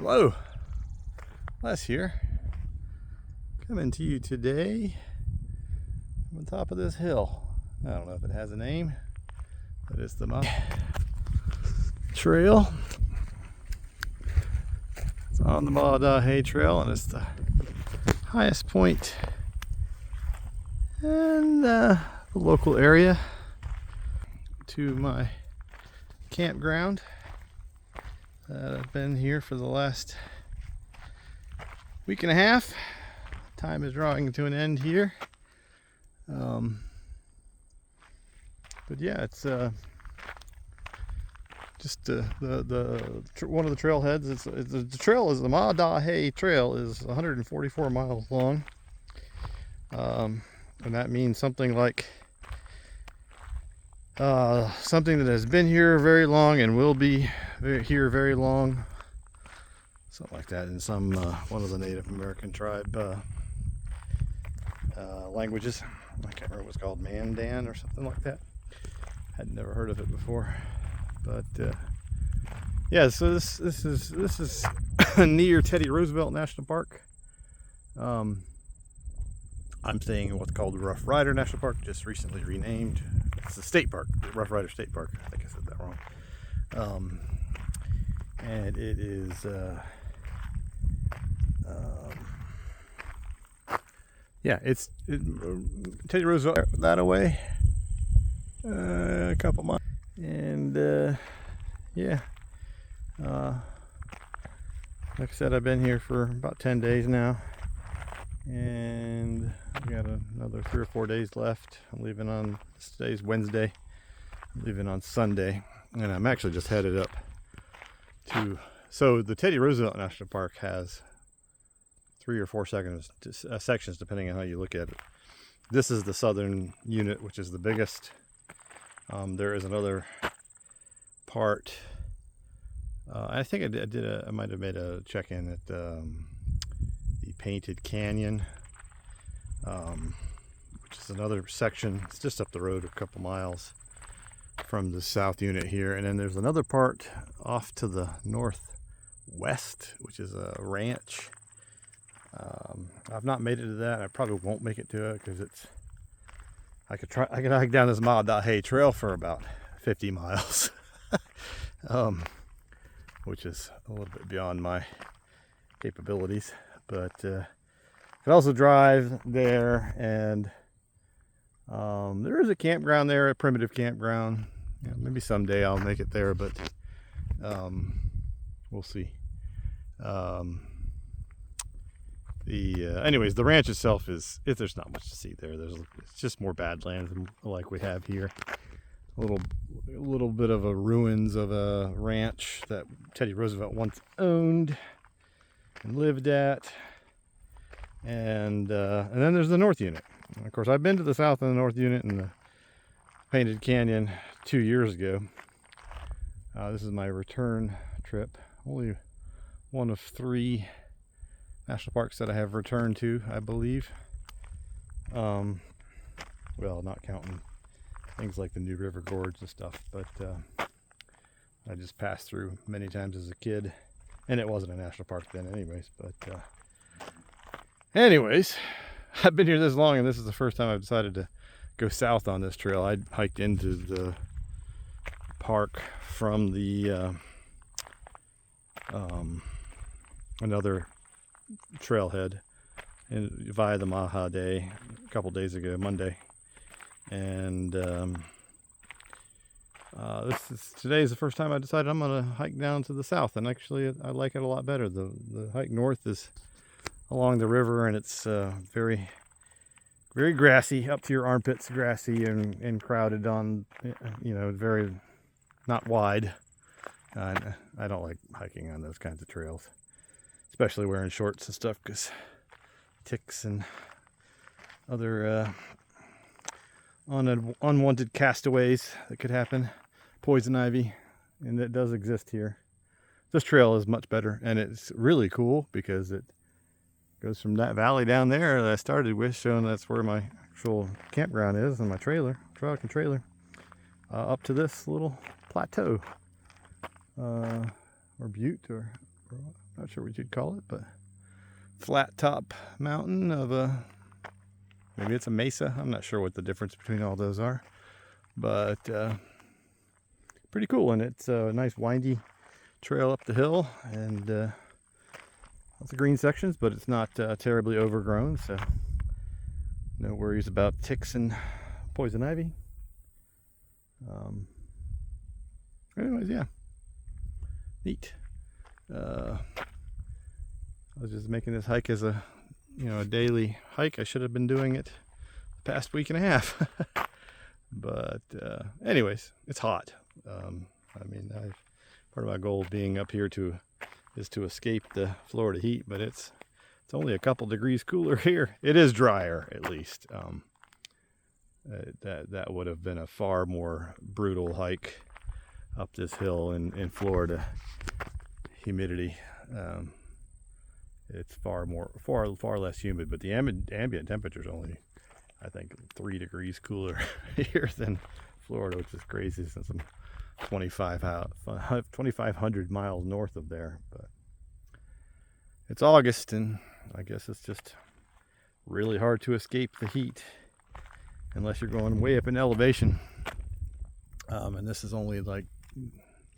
Whoa, Les here, coming to you today from the top of this hill. I don't know if it has a name, but it's the Trail. It's on the Madahe Trail, and it's the highest point in the local area to my campground. I've been here for the last week and a half. Time is drawing to an end here. But yeah, it's just one of the trailheads. The trail is the Madahe Trail is 144 miles long, and that means something like something that has been here very long and will be here very long, something like that in some one of the Native American tribe languages. I can't remember what it's called, Mandan or something like that. Had never heard of it before, but yeah. So this is near Teddy Roosevelt National Park. I'm staying in what's called the Rough Rider National Park, just recently renamed. It's the state park, the Rough Rider State Park. I think I said that wrong. And it is yeah, it's Teddy Roosevelt that away, a couple miles, and yeah, like I said, I've been here for about 10 days now, and I got another 3 or 4 days left. I'm leaving on, today's Wednesday, I'm leaving on Sunday, and I'm actually just headed up to, so the Teddy Roosevelt National Park has 3 or 4 sections depending on how you look at it. This is the southern unit, which is the biggest. There is another part. I think I might have made a check-in at the Painted Canyon, which is another section. It's just up the road a couple miles from the south unit here, and then there's another part off to the northwest, which is a ranch. I've not made it to that. I probably won't make it to it because I could hike down this Madahe Trail for about 50 miles, which is a little bit beyond my capabilities. But I could also drive there, and there is a campground there, a primitive campground. Yeah, maybe someday I'll make it there, but we'll see. Anyways, the ranch itself there's not much to see there. It's just more badlands like we have here. A little bit of a ruins of a ranch that Teddy Roosevelt once owned and lived at, and then there's the north unit. And of course, I've been to the south and the north unit and the Painted Canyon 2 years ago. This is my return trip. Only one of 3 national parks that I have returned to, I believe. Well, not counting things like the New River Gorge and stuff, but I just passed through many times as a kid, and it wasn't a national park then anyways. But anyways, I've been here this long, and this is the first time I've decided to go south on this trail. I hiked into the park from the another trailhead and via the Madahe a couple days ago, Monday, and today's the first time I decided I'm gonna hike down to the south, and actually I like it a lot better. The hike north is along the river, and it's very grassy, up to your armpits, grassy and crowded on, very not wide. I don't like hiking on those kinds of trails, especially wearing shorts and stuff, because ticks and other unwanted castaways that could happen, poison ivy, and it does exist here. This trail is much better, and it's really cool because it goes from that valley down there that I started with, showing that's where my actual campground is and my truck and trailer, up to this little plateau, or butte, or not sure what you'd call it, but flat top mountain of a, maybe it's a mesa. I'm not sure what the difference between all those are, but pretty cool. And it's a nice windy trail up the hill, and lots of green sections, but it's not terribly overgrown, so no worries about ticks and poison ivy. Anyways, yeah, neat. I was just making this hike as a, a daily hike. I should have been doing it the past week and a half. But anyways, it's hot. Part of my goal of being up here is to escape the Florida heat, but it's only a couple degrees cooler here. It is drier, at least. That would have been a far more brutal hike up this hill in Florida. Humidity, it's far less humid, but the ambient temperature is only, I think, 3 degrees cooler here than Florida, which is crazy since I'm 2,500 miles north of there. But it's August, and I guess it's just really hard to escape the heat unless you're going way up in elevation. And this is only like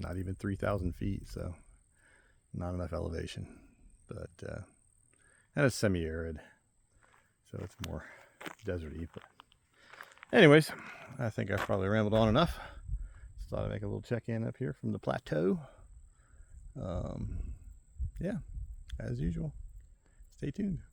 not even 3,000 feet, so not enough elevation. But and it's semi-arid, so it's more deserty. But anyways, I think I've probably rambled on enough. Just thought I'd make a little check-in up here from the plateau. Yeah, as usual. Stay tuned.